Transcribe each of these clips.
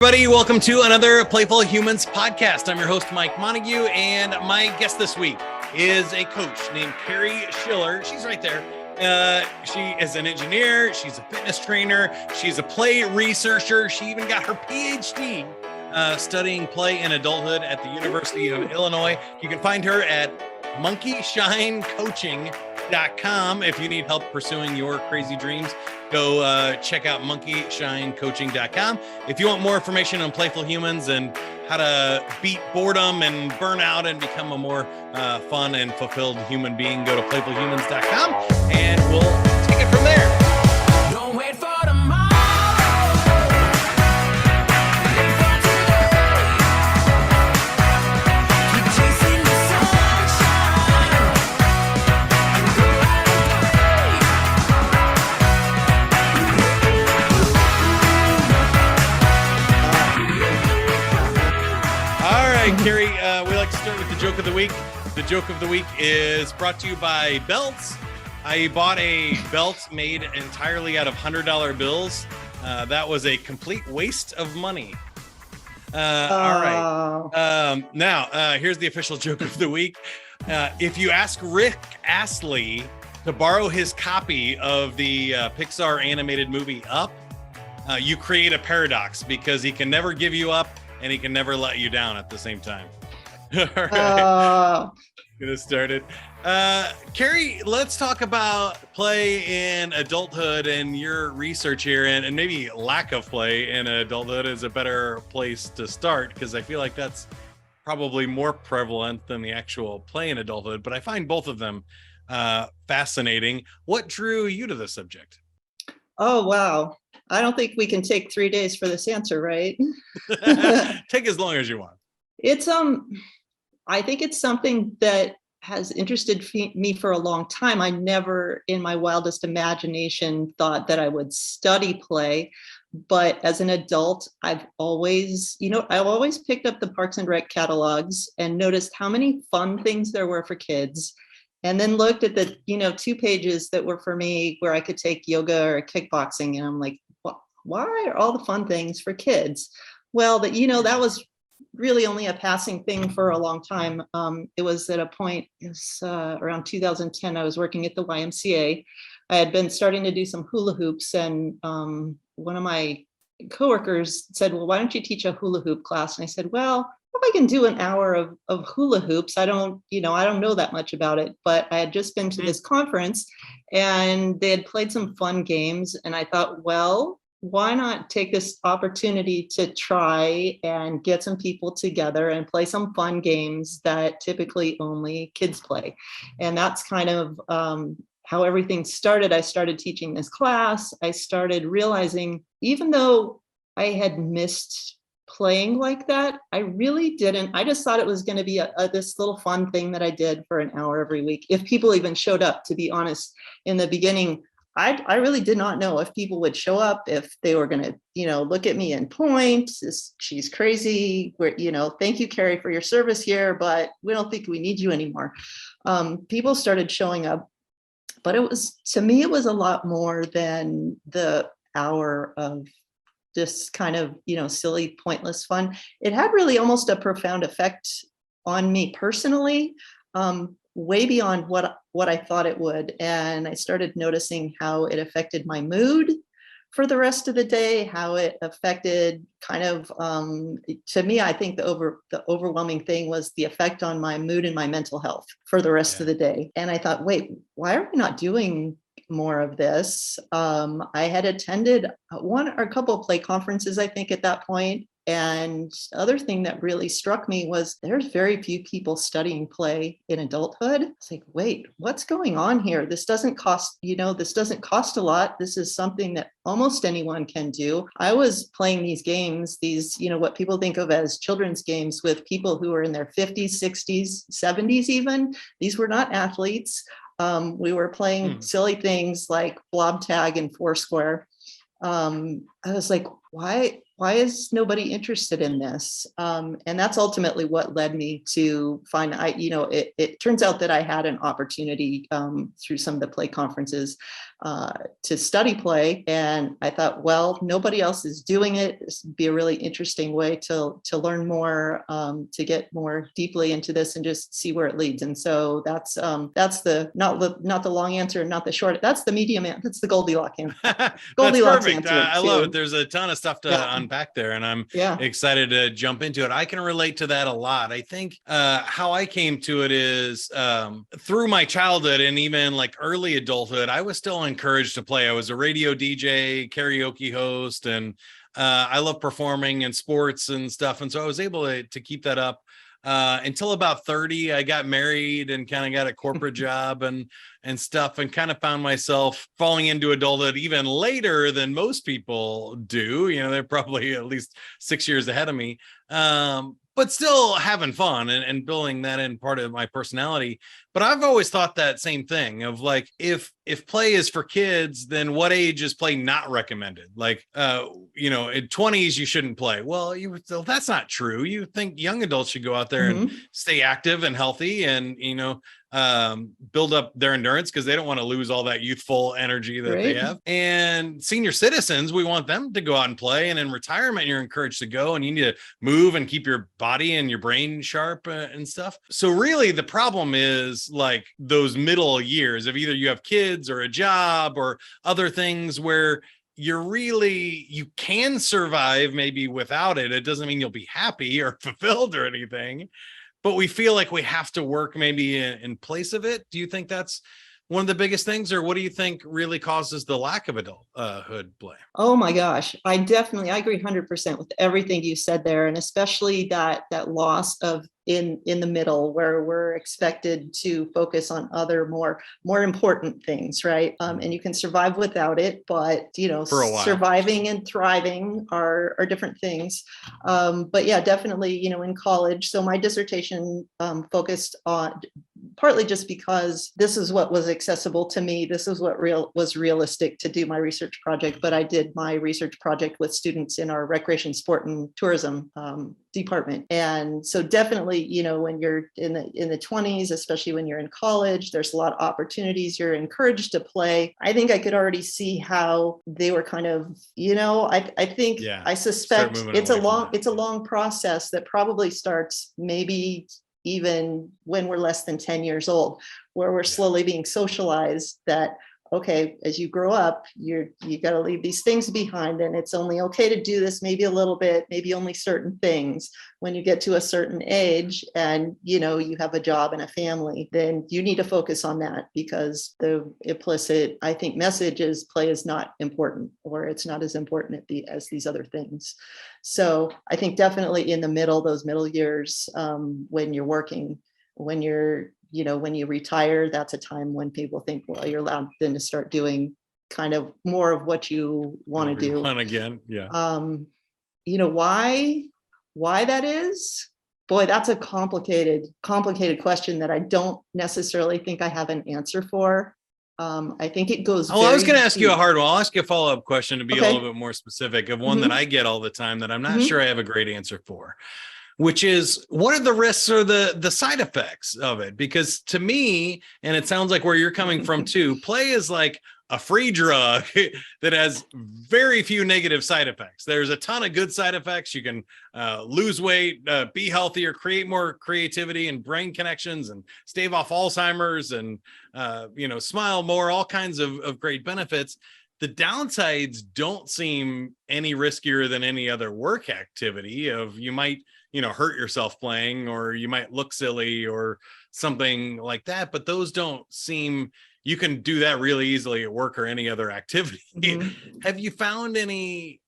Everybody, welcome to another Playful Humans podcast. I'm your host, Mike Montague, and my guest this week is a coach named Kerri Schiller. She's right there. She is an engineer. She's a fitness trainer. She's a play researcher. She even got her PhD studying play in adulthood at the University of Illinois. You can find her at monkeyshinecoaching.com. If you need help pursuing your crazy dreams, go check out monkeyshinecoaching.com. If you want more information on Playful Humans and how to beat boredom and burnout and become a more fun and fulfilled human being, go to playfulhumans.com and we'll take it from there. Don't wait for tomorrow. Keep chasing the sunshine. Go right All right, Kerri, we like to start with the joke of the week. The joke of the week is brought to you by belts. I bought a belt made entirely out of $100 bills. That was a complete waste of money. All right. Now, here's the official joke of the week. If you ask Rick Astley to borrow his copy of the Pixar animated movie Up, you create a paradox because he can never give you up and he can never let you down at the same time. All right. Get us started. Kerri, let's talk about play in adulthood and your research here, and maybe lack of play in adulthood is a better place to start because I feel like that's probably more prevalent than the actual play in adulthood, but I find both of them fascinating. What drew you to the subject? Oh, wow. I don't think we can take 3 days for this answer, right? Take as long as you want. It's I think it's something that has interested me for a long time. I never in my wildest imagination thought that I would study play, but as an adult, I've always picked up the Parks and Rec catalogs and noticed how many fun things there were for kids. And then looked at the, 2 pages that were for me where I could take yoga or kickboxing. And I'm like, why are all the fun things for kids? Well, that was really only a passing thing for a long time. It was at a point, around 2010, I was working at the YMCA. I had been starting to do some hula hoops, and one of my coworkers said, well, why don't you teach a hula hoop class? And I said, well, if I can do an hour of hula hoops, I don't know that much about it, but I had just been to this conference and they had played some fun games. And I thought, well, why not take this opportunity to try and get some people together and play some fun games that typically only kids play. And that's kind of how everything started. I started teaching this class. I started realizing, even though I had missed playing like that, I really didn't. I just thought it was going to be this little fun thing that I did for an hour every week. If people even showed up, to be honest, in the beginning, I really did not know if people would show up, if they were going to, look at me and point, she's crazy. Thank you, Kerri, for your service here, but we don't think we need you anymore. People started showing up, but to me, it was a lot more than the hour of this kind of, silly, pointless fun. It had really almost a profound effect on me personally, way beyond what I thought it would. And I started noticing how it affected my mood for the rest of the day, how it affected kind of, to me, I think the overwhelming thing was the effect on my mood and my mental health for the rest of the day. And I thought, wait, why are we not doing more of this? I had attended one or a couple of play conferences, I think, at that point. And the other thing that really struck me was there's very few people studying play in adulthood. It's like, wait, what's going on here? This doesn't cost, this doesn't cost a lot. This is something that almost anyone can do. I was playing these games, what people think of as children's games, with people who are in their 50s, 60s, 70s even. These were not athletes. We were playing silly things like blob tag and Foursquare. I was like, why why is nobody interested in this? And that's ultimately what led me to find, it turns out that I had an opportunity through some of the play conferences to study play. And I thought, well, nobody else is doing it. This would be a really interesting way to learn more, to get more deeply into this and just see where it leads. And so that's the, not the long answer, not the short, that's the medium answer. That's the Goldilocks answer. That's Goldilocks perfect. answer I love it. There's a ton of stuff to unpack there, and I'm excited to jump into it. I can relate to that a lot. I think how I came to it is through my childhood and even like early adulthood, I was still encouraged to play. I was a radio DJ, karaoke host, and I love performing in sports and stuff. And so I was able to keep that up until about 30. I got married and kind of got a corporate job and stuff, and kind of found myself falling into adulthood even later than most people do. You know, they're probably at least 6 years ahead of me. But still having fun and building that in part of my personality. But I've always thought that same thing of like, if play is for kids, then what age is play not recommended? Like, in 20s, you shouldn't play. Well, that's not true. You think young adults should go out there and stay active and healthy and, build up their endurance because they don't want to lose all that youthful energy that they have. And senior citizens, we want them to go out and play. And in retirement, you're encouraged to go and you need to move and keep your body and your brain sharp and stuff. So really the problem is like those middle years of either you have kids or a job or other things where you can survive maybe without it. It doesn't mean you'll be happy or fulfilled or anything, but we feel like we have to work maybe in place of it. Do you think that's one of the biggest things, or what do you think really causes the lack of adulthood play? Oh my gosh, I agree 100% with everything you said there, and especially that loss of in the middle where we're expected to focus on other more important things, right? And you can survive without it, but For a while. surviving and thriving are different things. But yeah, definitely, in college. So my dissertation focused on, partly just because this is what was accessible to me. This is what was realistic to do my research project. But I did my research project with students in our recreation, sport, and tourism department. And so definitely, when you're in the 20s, especially when you're in college, there's a lot of opportunities. You're encouraged to play. I think I could already see how they were kind of, I suspect it's a long process that probably starts maybe even when we're less than 10 years old, where we're slowly being socialized that, okay, as you grow up, you got to leave these things behind, and it's only okay to do this maybe a little bit, maybe only certain things. When you get to a certain age and you have a job and a family, then you need to focus on that, because the implicit, I think, message is play is not important, or it's not as important as these other things. So I think definitely in the middle, those middle years, when you're working, when you retire, that's a time when people think, well, you're allowed then to start doing kind of more of what you want to do. Fun again. Yeah. Why that is? Boy, that's a complicated question that I don't necessarily think I have an answer for. I think it goes. I was going to ask you a hard one. I'll ask you a follow-up question to be a Okay. little bit more specific of one that I get all the time that I'm not sure I have a great answer for, which is what are the risks or the side effects of it? Because to me, and it sounds like where you're coming from too, play is like a free drug that has very few negative side effects. There's a ton of good side effects. You can lose weight, be healthier, create more creativity and brain connections, and stave off Alzheimer's, and smile more, all kinds of great benefits. The downsides don't seem any riskier than any other work activity of you might, hurt yourself playing, or you might look silly or something like that. But those don't seem, you can do that really easily at work or any other activity. Have you found any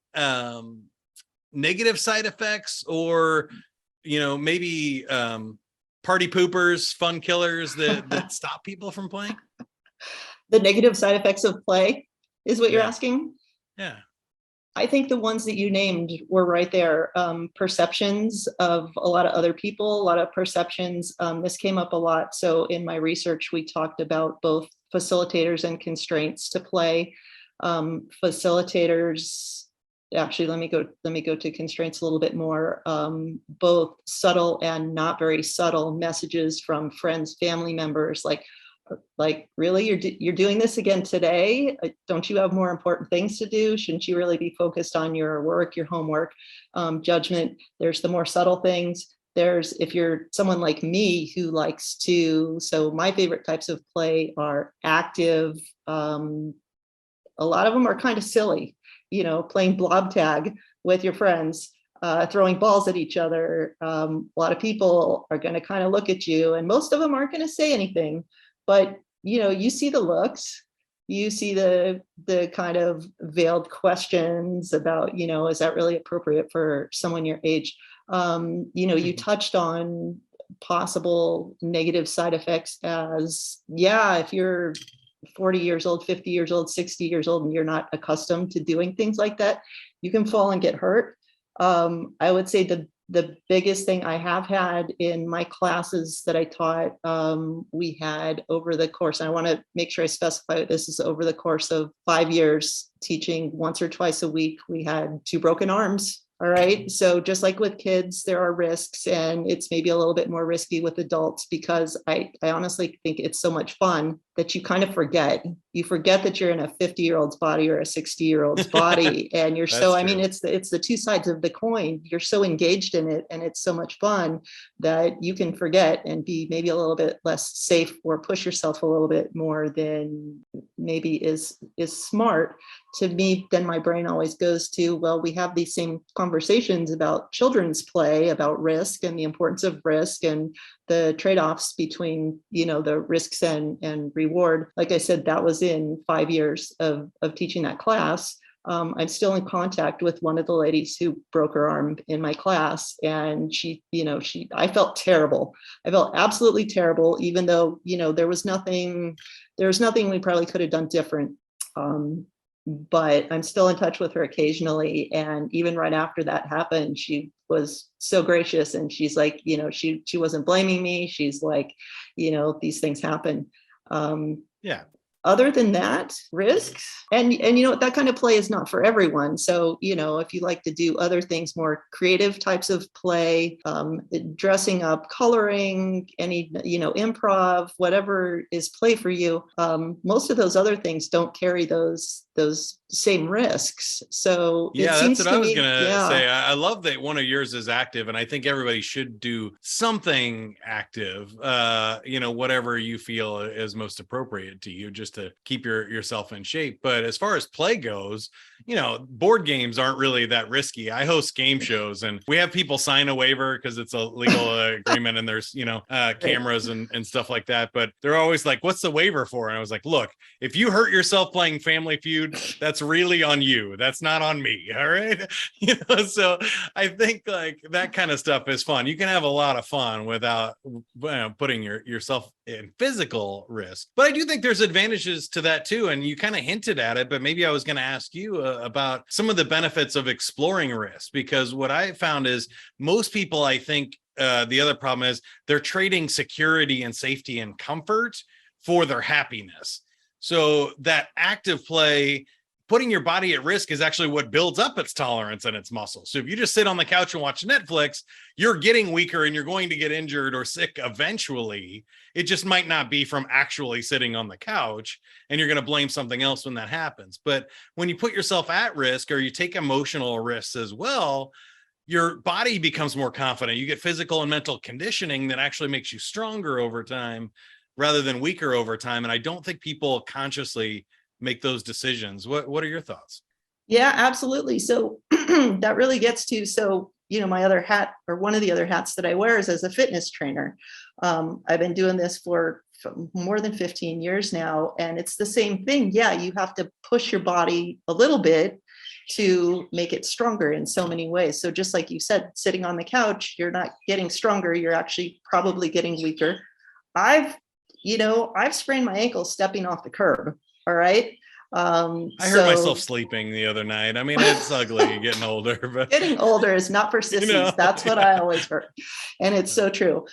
negative side effects, or, maybe party poopers, fun killers that stop people from playing? The negative side effects of play is what you're Yeah. asking? Yeah. I think the ones that you named were right there. Perceptions of a lot of other people, a lot of perceptions. This came up a lot. So in my research, we talked about both facilitators and constraints to play. Facilitators actually, let me go to constraints a little bit more. Both subtle and not very subtle messages from friends, family members, like really, you're doing this again today? Don't you have more important things to do? Shouldn't you really be focused on your work, your homework? Judgment. There's the more subtle things. There's, if you're someone like me who likes to, so my favorite types of play are active. A lot of them are kind of silly, playing blob tag with your friends, throwing balls at each other. A lot of people are going to kind of look at you, and most of them aren't going to say anything, but you see the looks, you see the kind of veiled questions about, is that really appropriate for someone your age? You touched on possible negative side effects as, yeah, if you're 40 years old, 50 years old, 60 years old, and you're not accustomed to doing things like that, you can fall and get hurt. I would say the biggest thing I have had in my classes that I taught, we had over the course, and I want to make sure I specify this is over the course of 5 years, teaching once or twice a week, we had 2 broken arms. All right. So just like with kids, there are risks, and it's maybe a little bit more risky with adults, because I honestly think it's so much fun that you kind of forget. You forget that you're in a 50-year-old's body or a 60-year-old's body. And you're so, I mean, it's the 2 sides of the coin. You're so engaged in it, and it's so much fun that you can forget and be maybe a little bit less safe, or push yourself a little bit more than maybe is smart. To me, then my brain always goes to, well, we have these same conversations about children's play, about risk and the importance of risk and the trade-offs between, the risks and reward. Like I said, that was in 5 years of teaching that class. I'm still in contact with one of the ladies who broke her arm in my class, and I felt terrible. I felt absolutely terrible, even though, there was nothing we probably could have done different. But I'm still in touch with her occasionally. And even right after that happened, she was so gracious, and she's like, she wasn't blaming me. She's like, these things happen. Yeah. Other than that, risks, and that kind of play is not for everyone. So, if you like to do other things, more creative types of play, dressing up, coloring, any, improv, whatever is play for you, most of those other things don't carry those same risks. So yeah, it that's seems what to I was me, gonna yeah. say. I love that one of yours is active, and I think everybody should do something active. Whatever you feel is most appropriate to you, just to keep yourself in shape. But as far as play goes, board games aren't really that risky. I host game shows, and we have people sign a waiver because it's a legal agreement, and there's cameras and stuff like that. But they're always like, "What's the waiver for?" And I was like, "Look, if you hurt yourself playing Family Feud, that's really on you. That's not on me." All right. So I think like that kind of stuff is fun. You can have a lot of fun without putting yourself in physical risk. But I do think there's advantages to that too. And you kind of hinted at it, but maybe I was going to ask you about some of the benefits of exploring risk, because what I found is most people, I think the other problem is they're trading security and safety and comfort for their happiness. So that active play, putting your body at risk, is actually what builds up its tolerance and its muscles. So if you just sit on the couch and watch Netflix, you're getting weaker and you're going to get injured or sick eventually. It just might not be from actually sitting on the couch, and you're going to blame something else when that happens. But when you put yourself at risk, or you take emotional risks as well, your body becomes more confident. You get physical and mental conditioning that actually makes you stronger over time rather than weaker over time. And I don't think people consciously make those decisions. What are your thoughts? Yeah, absolutely. So that really gets to, my other hat, or one of the other hats that I wear, is as a fitness trainer. I've been doing this for more than 15 years now, and it's the same thing. Yeah, you have to push your body a little bit to make it stronger in so many ways. So just like you said, sitting on the couch, you're not getting stronger, you're actually probably getting weaker. I've sprained my ankle stepping off the curb. All right. I heard myself sleeping the other night. I mean, it's ugly getting older, but getting older is not for sissies. That's what I always heard. And it's so true.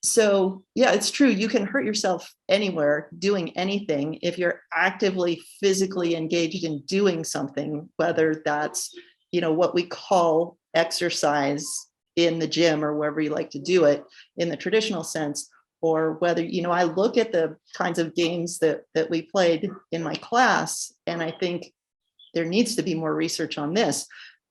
So yeah, it's true. You can hurt yourself anywhere doing anything if you're actively physically engaged in doing something, whether that's, what we call exercise in the gym or wherever you like to do it in the traditional sense, or whether, I look at the kinds of games that we played in my class, and I think there needs to be more research on this,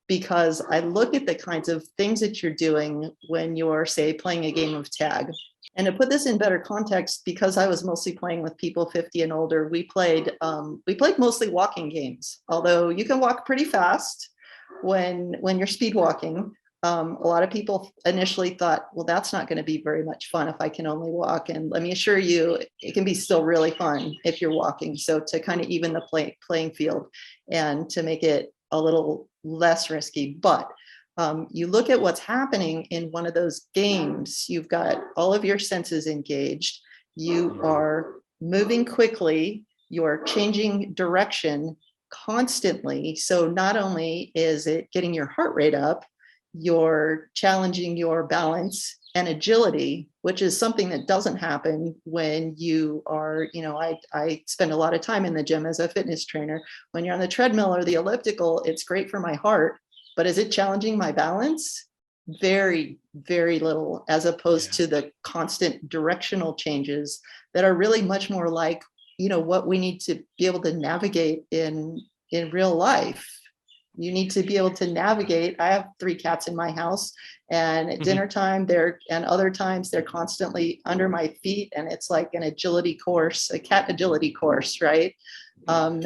because I look at the kinds of things that you're doing when you're, say, playing a game of tag. And to put this in better context, because I was mostly playing with people 50 and older, we played mostly walking games, although you can walk pretty fast when you're speed walking. A lot of people initially thought, well, that's not going to be very much fun if I can only walk. And let me assure you, it can be still really fun if you're walking. So to kind of even the playing field and to make it a little less risky. But you look at what's happening in one of those games, you've got all of your senses engaged. You are moving quickly. You're changing direction constantly. So not only is it getting your heart rate up, you're challenging your balance and agility, which is something that doesn't happen when you are, I spend a lot of time in the gym as a fitness trainer. When you're on the treadmill or the elliptical, it's great for my heart, but is it challenging my balance? Very, very little, as opposed to the constant directional changes that are really much more like, what we need to be able to navigate in real life. You need to be able to navigate. I have 3 cats in my house, and at dinner time, and other times they're constantly under my feet, and it's like an agility course, a cat agility course, right? So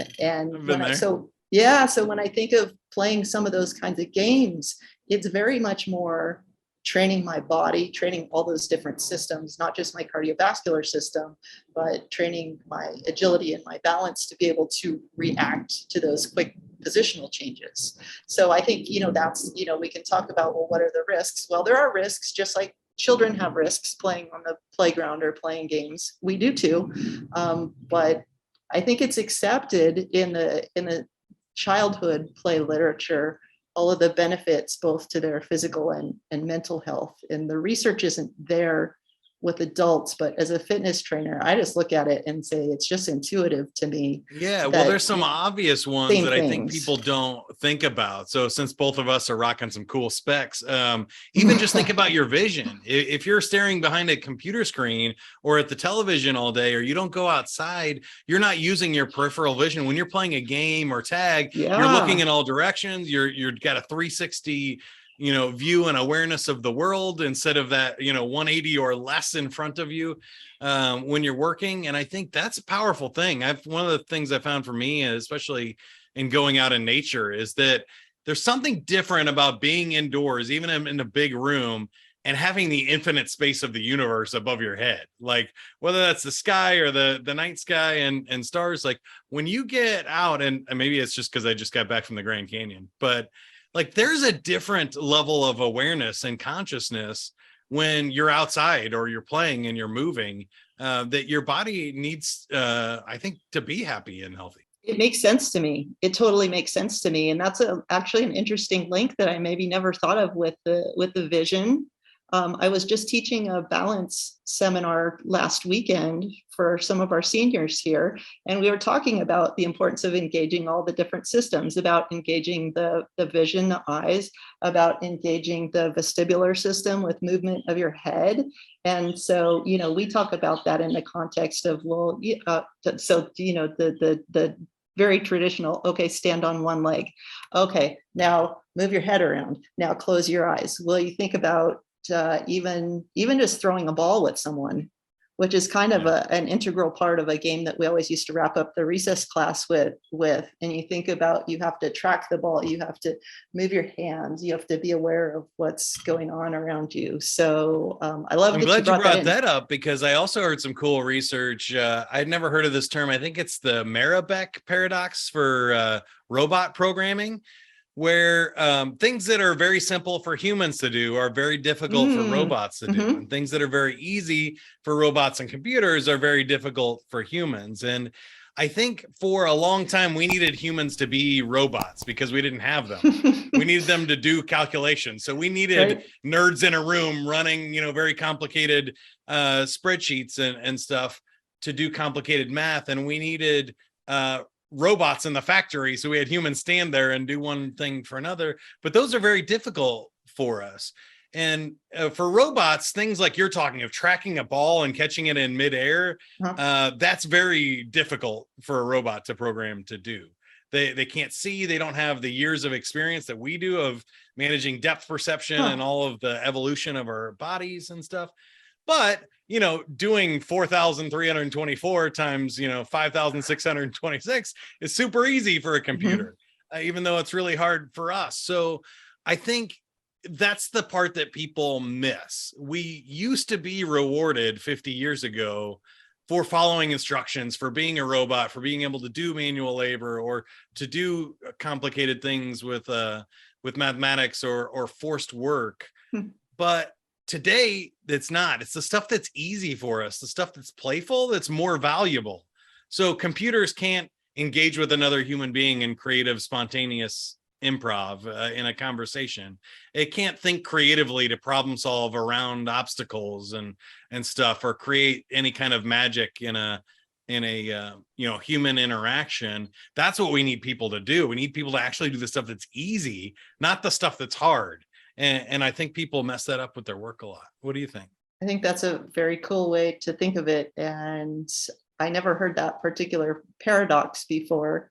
when I think of playing some of those kinds of games, it's very much more training my body, training all those different systems, not just my cardiovascular system, but training my agility and my balance to be able to react to those quick positional changes. So I think, that's, we can talk about, well, what are the risks? Well, there are risks, just like children have risks playing on the playground or playing games. We do too. But I think it's accepted in the childhood play literature, all of the benefits both to their physical and mental health. And the research isn't there with adults, but as a fitness trainer, I just look at it and say it's just intuitive to me. Yeah, well, there's some obvious ones that I think people don't think about. So since both of us are rocking some cool specs, even just think about your vision. If you're staring behind a computer screen or at the television all day, or you don't go outside, you're not using your peripheral vision. When you're playing a game or tag, you're looking in all directions. You're got a 360 view and awareness of the world instead of that, 180 or less in front of you when you're working. And I think that's a powerful thing. One of the things I found for me, especially in going out in nature, is that there's something different about being indoors, even in a big room, and having the infinite space of the universe above your head. Like whether that's the sky or the night sky and stars, like when you get out, and maybe it's just because I just got back from the Grand Canyon, but like there's a different level of awareness and consciousness when you're outside or you're playing and you're moving, that your body needs, I think, to be happy and healthy. It makes sense to me. It totally makes sense to me. And that's actually an interesting link that I maybe never thought of with the vision. I was just teaching a balance seminar last weekend for some of our seniors here, and we were talking about the importance of engaging all the different systems, about engaging the vision, the eyes, about engaging the vestibular system with movement of your head. And so, we talk about that in the context of, the very traditional, okay, stand on one leg. Okay, now move your head around. Now close your eyes. Well, you think about even just throwing a ball with someone, which is kind of an integral part of a game that we always used to wrap up the recess class with. And you think about, you have to track the ball, you have to move your hands, you have to be aware of what's going on around you. So I love I'm that glad you brought that up, because I also heard some cool research. I'd never heard of this term. I think it's the Marabek paradox for robot programming, where things that are very simple for humans to do are very difficult for robots to do. And things that are very easy for robots and computers are very difficult for humans. And I think for a long time we needed humans to be robots because we didn't have them. We needed them to do calculations. So we needed Right. nerds in a room running, very complicated spreadsheets and stuff to do complicated math. And we needed robots in the factory. So we had humans stand there and do one thing for another. But those are very difficult for us. And for robots, things like you're talking of tracking a ball and catching it in midair, that's very difficult for a robot to program to do. They can't see, they don't have the years of experience that we do of managing depth perception and all of the evolution of our bodies and stuff. But, doing 4,324 times, 5,626 is super easy for a computer, even though it's really hard for us. So I think that's the part that people miss. We used to be rewarded 50 years ago for following instructions, for being a robot, for being able to do manual labor or to do complicated things with mathematics or forced work. But today it's not. It's the stuff that's easy for us, the stuff that's playful, that's more valuable. So computers can't engage with another human being in creative, spontaneous improv in a conversation. It can't think creatively to problem solve around obstacles and stuff, or create any kind of magic in a human interaction. That's what we need people to do. We need people to actually do the stuff that's easy, not the stuff that's hard. And I think people mess that up with their work a lot. What do you think? I think that's a very cool way to think of it. And I never heard that particular paradox before.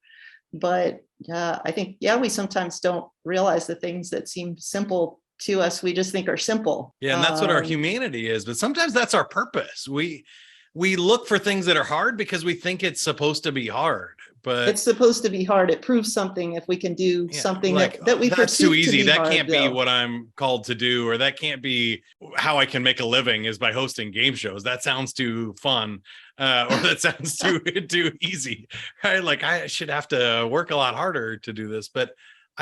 But I think, we sometimes don't realize the things that seem simple to us, we just think are simple. Yeah, and that's what our humanity is. But sometimes that's our purpose. We look for things that are hard because we think it's supposed to be hard. But it's supposed to be hard. It proves something if we can do something that we that's too easy. That hard, can't be what I'm called to do, or that can't be how I can make a living is by hosting game shows. That sounds too fun. Or that sounds too easy, right? Like I should have to work a lot harder to do this, but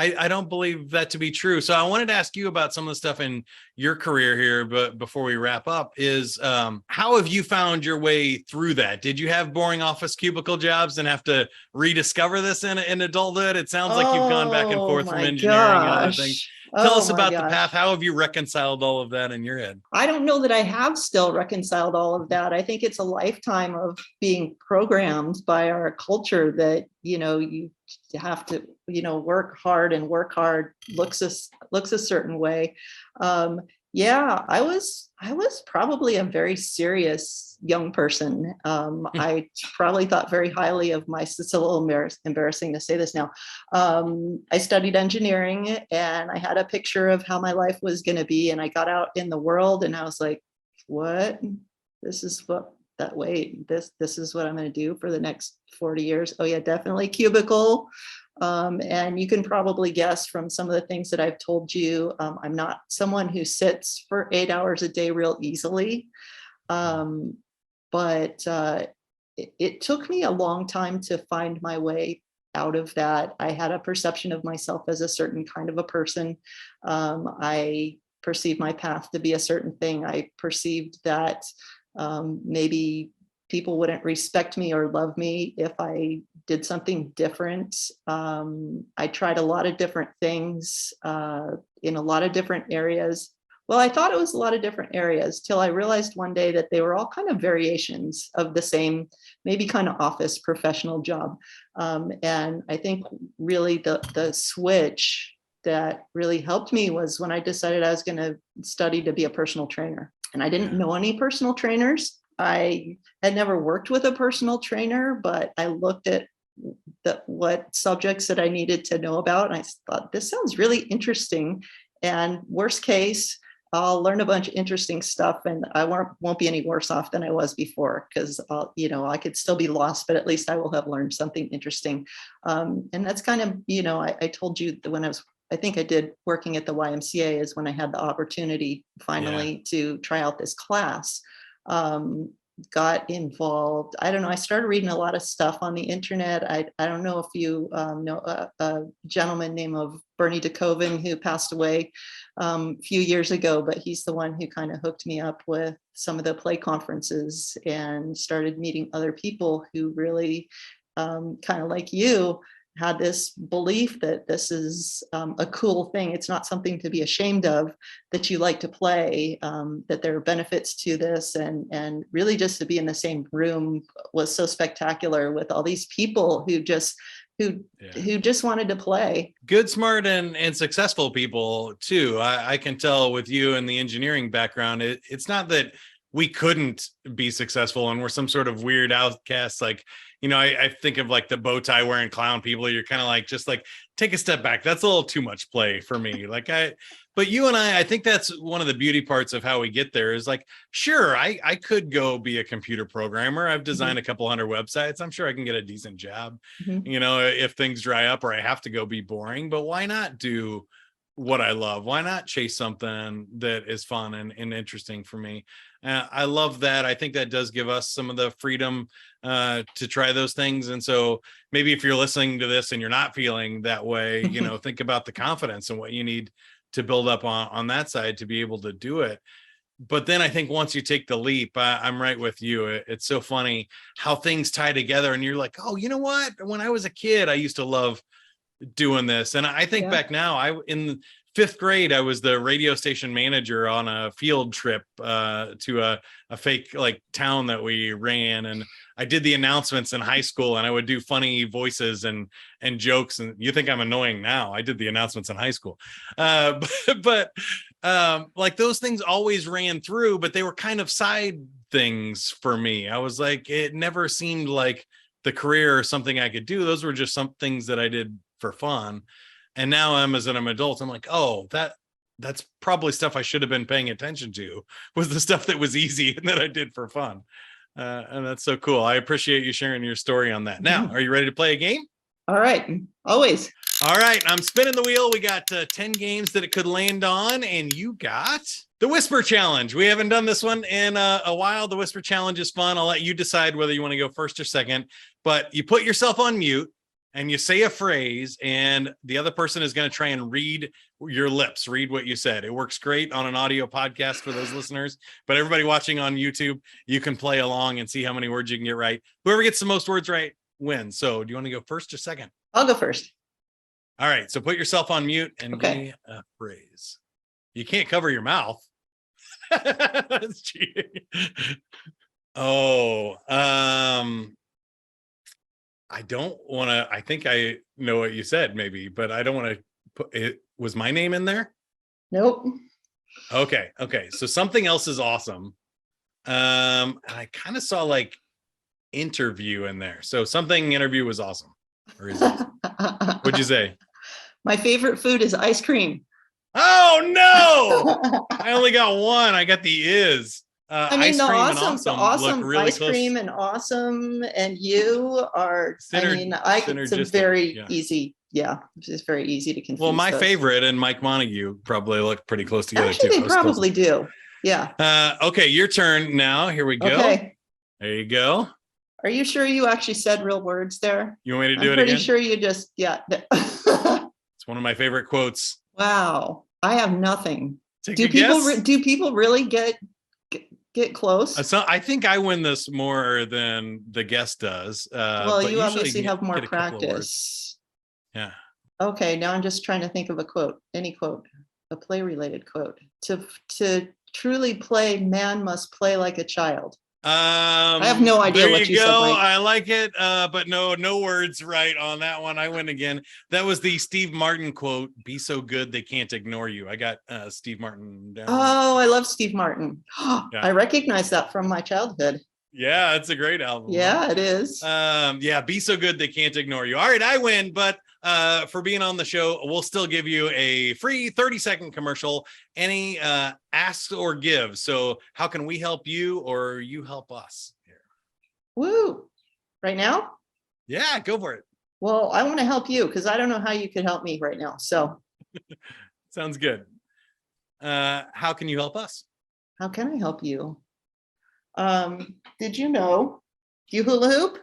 I don't believe that to be true. So I wanted to ask you about some of the stuff in your career here, but before we wrap up, is how have you found your way through that? Did you have boring office cubicle jobs and have to rediscover this in adulthood? It sounds like you've gone back and forth from engineering and other things. Tell us about the path. How have you reconciled all of that in your head? I don't know that I have still reconciled all of that. I think it's a lifetime of being programmed by our culture that, you have to, work hard, and work hard looks a certain way. I was probably a very serious young person. I probably thought very highly of myself. It's a little embarrassing to say this now. I studied engineering, and I had a picture of how my life was going to be. And I got out in the world, and I was like, what? This is what this is what I'm going to do for the next 40 years. Oh yeah, definitely cubicle. And you can probably guess from some of the things that I've told you, I'm not someone who sits for 8 hours a day real easily. But it took me a long time to find my way out of that. I had a perception of myself as a certain kind of a person. I perceived my path to be a certain thing. I perceived that maybe people wouldn't respect me or love me if I did something different. I tried a lot of different things in a lot of different areas. Well, I thought it was a lot of different areas till I realized one day that they were all kind of variations of the same, maybe kind of office professional job. And I think really the switch that really helped me was when I decided I was going to study to be a personal trainer. And I didn't know any personal trainers. I had never worked with a personal trainer, but I looked at what subjects that I needed to know about. And I thought, this sounds really interesting. And worst case, I'll learn a bunch of interesting stuff, and I won't be any worse off than I was before, because I could still be lost, but at least I will have learned something interesting. And that's kind of, I told you that when I think I did working at the YMCA is when I had the opportunity finally to try out this class. Got involved. I don't know. I started reading a lot of stuff on the internet. I don't know if you know a gentleman named Bernie DeKoven who passed away a few years ago, but he's the one who kind of hooked me up with some of the play conferences and started meeting other people who really kind of like you, had this belief that this is a cool thing. It's not something to be ashamed of, that you like to play, that there are benefits to this, and really just to be in the same room was so spectacular with all these people who just wanted to play. Good, smart, and successful people too. I can tell with you and the engineering background, it's not that we couldn't be successful and we're some sort of weird outcasts. Like, I think of like the bow tie wearing clown people. You're kind of like, just like, take a step back. That's a little too much play for me. But you and I think that's one of the beauty parts of how we get there is like, sure, I could go be a computer programmer. I've designed a couple hundred websites. I'm sure I can get a decent job, if things dry up or I have to go be boring, but why not do what I love? Why not chase something that is fun and interesting for me? I love that. I think that does give us some of the freedom to try those things. And so maybe if you're listening to this and you're not feeling that way, think about the confidence and what you need to build up on that side to be able to do it. But then I think once you take the leap, I'm right with you. It's so funny how things tie together and you're like, oh, you know what? When I was a kid, I used to love doing this. And I think back now, in 5th grade, I was the radio station manager on a field trip to a fake like town that we ran. And I did the announcements in high school and I would do funny voices and jokes. And you think I'm annoying now. I did the announcements in high school. But like those things always ran through, but they were kind of side things for me. I was like, it never seemed like the career or something I could do. Those were just some things that I did for fun. And now I'm an adult, I'm like, oh, that's probably stuff I should have been paying attention to, was the stuff that was easy and that I did for fun. And that's so cool. I appreciate you sharing your story on that. Now, are you ready to play a game? All right. Always. All right. I'm spinning the wheel. We got 10 games that it could land on, and you got the Whisper Challenge. We haven't done this one in a while. The Whisper Challenge is fun. I'll let you decide whether you want to go first or second, but you put yourself on mute and you say a phrase, and the other person is going to try and read your lips, read what you said. It works great on an audio podcast for those listeners, but everybody watching on YouTube, you can play along and see how many words you can get right. Whoever gets the most words right wins. So do you want to go first or second? I'll go first. All right. So put yourself on mute and give me a phrase. You can't cover your mouth. That's cheating. I don't want to, I think I know what you said maybe, but I don't want to put it. Was my name in there? Nope. Okay. So something else is awesome. And I kind of saw like interview in there. So something interview was awesome. Or is it? What'd you say? My favorite food is ice cream. Oh no! I only got one. I got the is. I mean, the awesome really ice close. Cream and awesome, and you are. It's a very easy. Yeah, it's very easy to confuse. Well, my favorite and Mike Montague probably look pretty close together. Actually, too. They probably do. Yeah. Okay, your turn now. Here we go. Okay. There you go. Are you sure you actually said real words there? You want me to do it again? I'm pretty sure you just, It's one of my favorite quotes. Wow. I have nothing. Do people really get close? So I think I win this more than the guest does. Well, you obviously have more practice. Yeah. Okay. Now I'm just trying to think of a quote, any quote, a play related quote. To truly play, man must play like a child. I have no idea what you said. Mike. I like it, but no words right on that one. I win again. That was the Steve Martin quote. Be so good they can't ignore you. I got Steve Martin down. Oh, I love Steve Martin. Yeah. I recognize that from my childhood. Yeah, it's a great album. Yeah, it is. Yeah, be so good they can't ignore you. All right, I win, but for being on the show, we'll still give you a free 30-second commercial. Any asks or gives. So how can we help you or you help us here? Woo! Right now? Yeah, go for it. Well, I want to help you because I don't know how you could help me right now. So sounds good. How can you help us? How can I help you? Did you know? Do you hula hoop? Do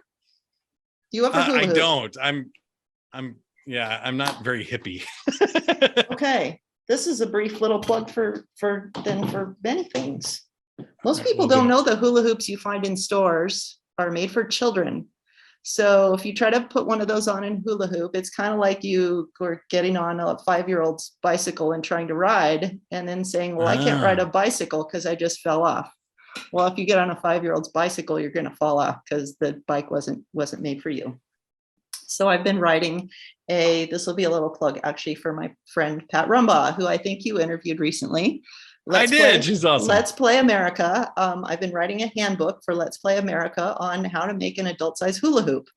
you ever hula hoop? I don't. I'm not very hippie. Okay. This is a brief little plug for many things. Most people don't know the hula hoops you find in stores are made for children. So if you try to put one of those on in hula hoop, it's kind of like you were getting on a 5-year-old's bicycle and trying to ride and then saying, well, I can't ride a bicycle because I just fell off. Well, if you get on a 5-year-old's bicycle, you're going to fall off because the bike wasn't made for you. So I've been writing this will be a little plug actually for my friend Pat Rumbaugh, who I think you interviewed recently. She's awesome. Let's Play America. I've been writing a handbook for Let's Play America on how to make an adult size hula hoop.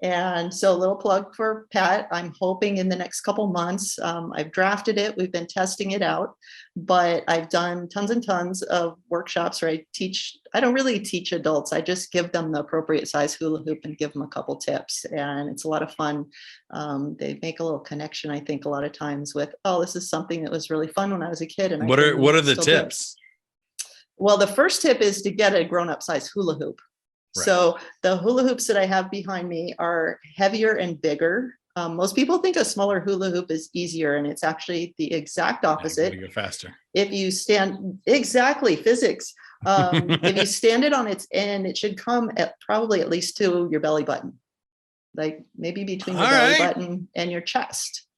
And so a little plug for Pat. I'm hoping in the next couple months, I've drafted it. We've been testing it out, but I've done tons and tons of workshops where I don't really teach adults. I just give them the appropriate size hula hoop and give them a couple tips. And it's a lot of fun. They make a little connection, I think, a lot of times with, oh, this is something that was really fun when I was a kid. And what are the tips? Well, the first tip is to get a grown-up size hula hoop. Right. So the hula hoops that I have behind me are heavier and bigger. Most people think a smaller hula hoop is easier, and it's actually the exact opposite. Go faster. If you stand, exactly, physics. If you stand it on its end, it should come at probably at least to your belly button, like maybe between your belly button and your chest.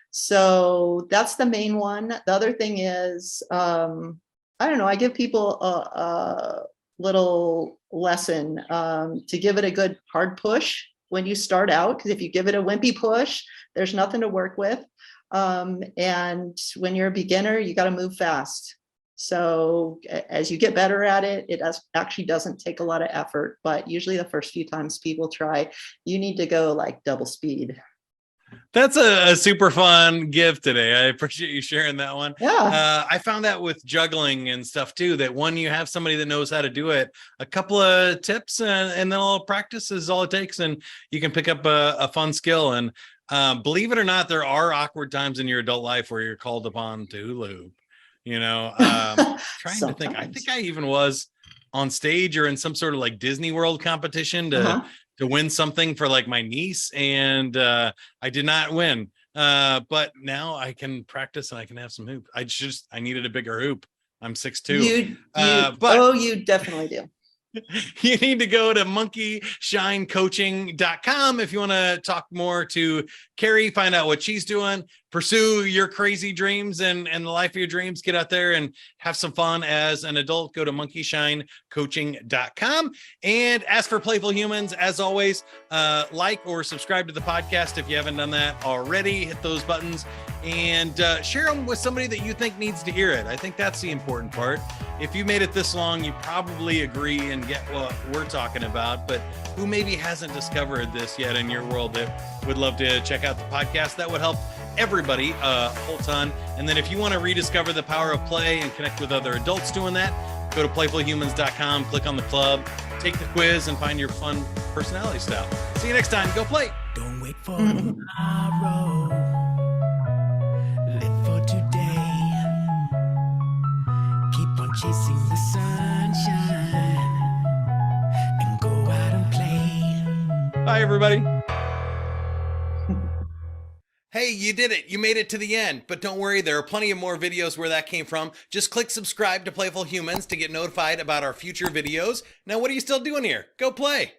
So that's the main one. The other thing is, I don't know, I give people a little lesson to give it a good hard push when you start out, because if you give it a wimpy push, there's nothing to work with. And when you're a beginner, you got to move fast. So as you get better at it, it actually doesn't take a lot of effort, but usually the first few times people try, you need to go like double speed. That's a super fun gift today. I appreciate you sharing that one. Yeah. I found that with juggling and stuff too, that when you have somebody that knows how to do it, a couple of tips and then a little practice is all it takes. And you can pick up a fun skill. And believe it or not, there are awkward times in your adult life where you're called upon to hula hoop, trying to think. I think I even was on stage or in some sort of like Disney World competition to win something for like my niece, and I did not win, but now I can practice and I can have some hoop. I needed a bigger hoop. I'm 6'2". But you definitely do. You need to go to monkeyshinecoaching.com if you want to talk more to Kerri, find out what she's doing, pursue your crazy dreams and the life of your dreams. Get out there and have some fun as an adult. Go to monkeyshinecoaching.com. And as for Playful Humans, as always, like or subscribe to the podcast if you haven't done that already. Hit those buttons and share them with somebody that you think needs to hear it. I think that's the important part. If you made it this long, you probably agree and get what we're talking about, but who maybe hasn't discovered this yet in your world that would love to check out the podcast, that would help everybody a whole ton. And then if you want to rediscover the power of play and connect with other adults doing that, go to playfulhumans.com, click on the club, take the quiz, and find your fun personality style. See you next time. Go play. Don't wait for tomorrow. Live for today. Keep on chasing the sunshine and go out and play. Bye, everybody. Hey, you did it. You made it to the end. But don't worry, there are plenty of more videos where that came from. Just click subscribe to Playful Humans to get notified about our future videos. Now, what are you still doing here? Go play.